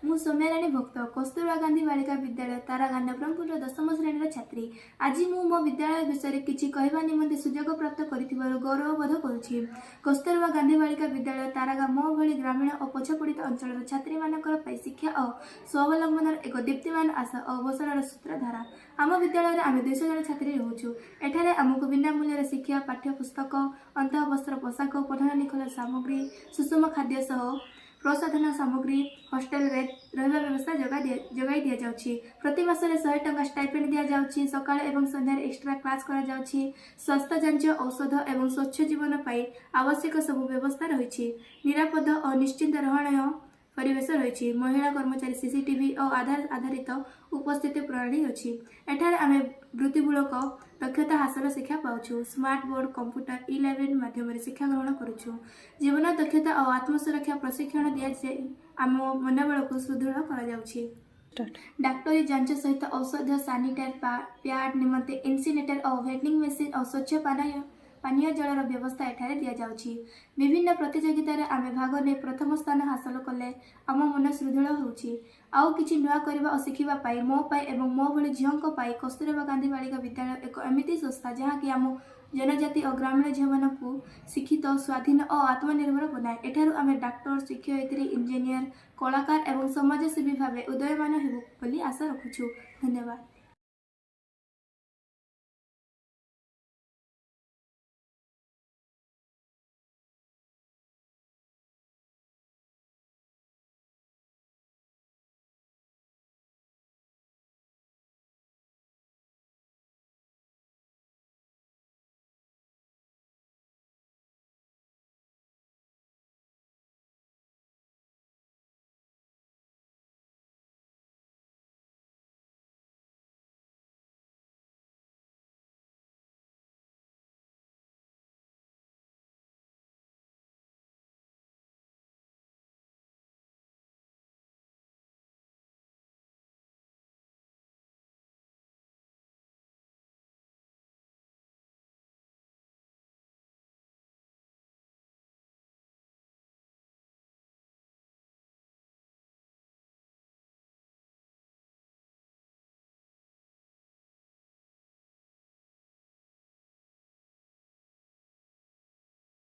ମୁଁ ସୌମ୍ୟାରାଣୀ ଭକ୍ତ କସ୍ତୁରବା ଗାନ୍ଧୀ ବାଳିକା ବିଦ୍ୟାଳୟ ତାରାଗାଁ ନବରଙ୍ଗପୁର ଦଶମ ଶ୍ରେଣୀର ଛାତ୍ରୀ। ଆଜି ମୁଁ ମୋ ବିଦ୍ୟାଳୟ ବିଷୟରେ କିଛି କହିବା ନିମନ୍ତେ ସୁଯୋଗ ପ୍ରାପ୍ତ କରିଥିବାରୁ ଗୌରବ ବୋଧ କରୁଛି। କସ୍ତୁରବା ଗାନ୍ଧୀ ବାଳିକା ବିଦ୍ୟାଳୟ ତାରାଗାଁ ମୋ ଭଳି ଗ୍ରାମୀଣ ଓ ପଛପଡ଼ିତ ଅଞ୍ଚଳର ଛାତ୍ରୀମାନଙ୍କର ପାଇଁ ଶିକ୍ଷା ଓ ସ୍ୱାବଲମ୍ବନର ଏକ ଦୀପ୍ତିମାନ ଆଶା ଓ ଅବସରର ସୂତ୍ରଧାର। ଆମ ବିଦ୍ୟାଳୟରେ ଆମେ 200 ଜଣ ଛାତ୍ରୀ ରହୁଛୁ। ଏଠାରେ ଆମକୁ ବିନା ମୂଲ୍ୟରେ ଶିକ୍ଷା, ପାଠ୍ୟ ପୁସ୍ତକ, ଅନ୍ତଃବସ୍ତ୍ର, ପୋଷାକ, ପଠନ ନିଖୋଳ ସାମଗ୍ରୀ, ସୁଷମ ଖାଦ୍ୟ ସହ ପ୍ରସାଧନ ସାମଗ୍ରୀ, ହଷ୍ଟେଲରେ ରହିବା ବ୍ୟବସ୍ଥା ଯୋଗାଇ ଦିଆଯାଉଛି। ପ୍ରତି ମାସରେ 100 ଟଙ୍କା ଷ୍ଟାଇପେଣ୍ଡ ଦିଆଯାଉଛି। ସକାଳ ଏବଂ ସନ୍ଧ୍ୟାରେ ଏକ୍ସଟ୍ରା କ୍ଲାସ୍ କରାଯାଉଛି। ସ୍ୱାସ୍ଥ୍ୟ ଯାଞ୍ଚ, ଔଷଧ ଏବଂ ସ୍ୱଚ୍ଛ ଜୀବନ ପାଇଁ ଆବଶ୍ୟକ ସବୁ ବ୍ୟବସ୍ଥା ରହିଛି। ନିରାପଦ ଓ ନିଶ୍ଚିନ୍ତ ରହଣୀୟ ପରିବେଶ ରହିଛି। ମହିଳା କର୍ମଚାରୀ ସିସିଟିଭି ଓ ଆଧାର ଆଧାରିତ ଉପସ୍ଥିତି ପ୍ରଣାଳୀ ଅଛି। ଏଠାରେ ଆମେ ବୃତ୍ତିମୂଳକ ଦକ୍ଷତା ହାସଲ ଶିକ୍ଷା ପାଉଛୁ। ସ୍ମାର୍ଟ ବୋର୍ଡ, କମ୍ପ୍ୟୁଟର, ଇ-ଲାଇବ୍ରେରୀ ମାଧ୍ୟମରେ ଶିକ୍ଷା ଗ୍ରହଣ କରୁଛୁ। ଜୀବନ ଦକ୍ଷତା ଓ ଆତ୍ମସୁରକ୍ଷା ପ୍ରଶିକ୍ଷଣ ଦିଆଯାଇ ଆମ ମନୋବଳକୁ ସୁଦୃଢ଼ କରାଯାଉଛି। ଡାକ୍ତରୀ ଯାଞ୍ଚ ସହିତ ଔଷଧ, ସାନିଟାରୀ ପ୍ୟାଡ୍ ନିମନ୍ତେ ଇନସିନେଟର ଓ ଭେଣ୍ଡିଂ ମେସିନ୍ ଓ ସ୍ୱଚ୍ଛ ପାନୀୟ ଜଳର ବ୍ୟବସ୍ଥା ଏଠାରେ ଦିଆଯାଉଛି। ବିଭିନ୍ନ ପ୍ରତିଯୋଗିତାରେ ଆମେ ଭାଗ ନେଇ ପ୍ରଥମ ସ୍ଥାନ ହାସଲ କଲେ ଆମ ମନ ସୁଦୃଢ଼ ହେଉଛି। ଆଉ କିଛି ନୂଆ କରିବା ଓ ଶିଖିବା ପାଇଁ ମୋ ପାଇଁ ଏବଂ ମୋ ଭଳି ଝିଅଙ୍କ ପାଇଁ କସ୍ତୁରବା ଗାନ୍ଧୀ ବାଳିକା ବିଦ୍ୟାଳୟ ଏକ ଏମିତି ସଂସ୍ଥା ଯାହାକି ଆମ ଜନଜାତି ଓ ଗ୍ରାମୀଣ ଝିଅମାନଙ୍କୁ ଶିକ୍ଷିତ, ସ୍ୱାଧୀନ ଓ ଆତ୍ମନିର୍ଭର ବନାଏ। ଏଠାରୁ ଆମେ ଡାକ୍ତର, ଶିକ୍ଷୟିତ୍ରୀ, ଇଞ୍ଜିନିୟର, କଳାକାର ଏବଂ ସମାଜସେବୀ ଭାବେ ଉଦୀୟମାନ ହେବୁ ବୋଲି ଆଶା ରଖୁଛୁ। ଧନ୍ୟବାଦ।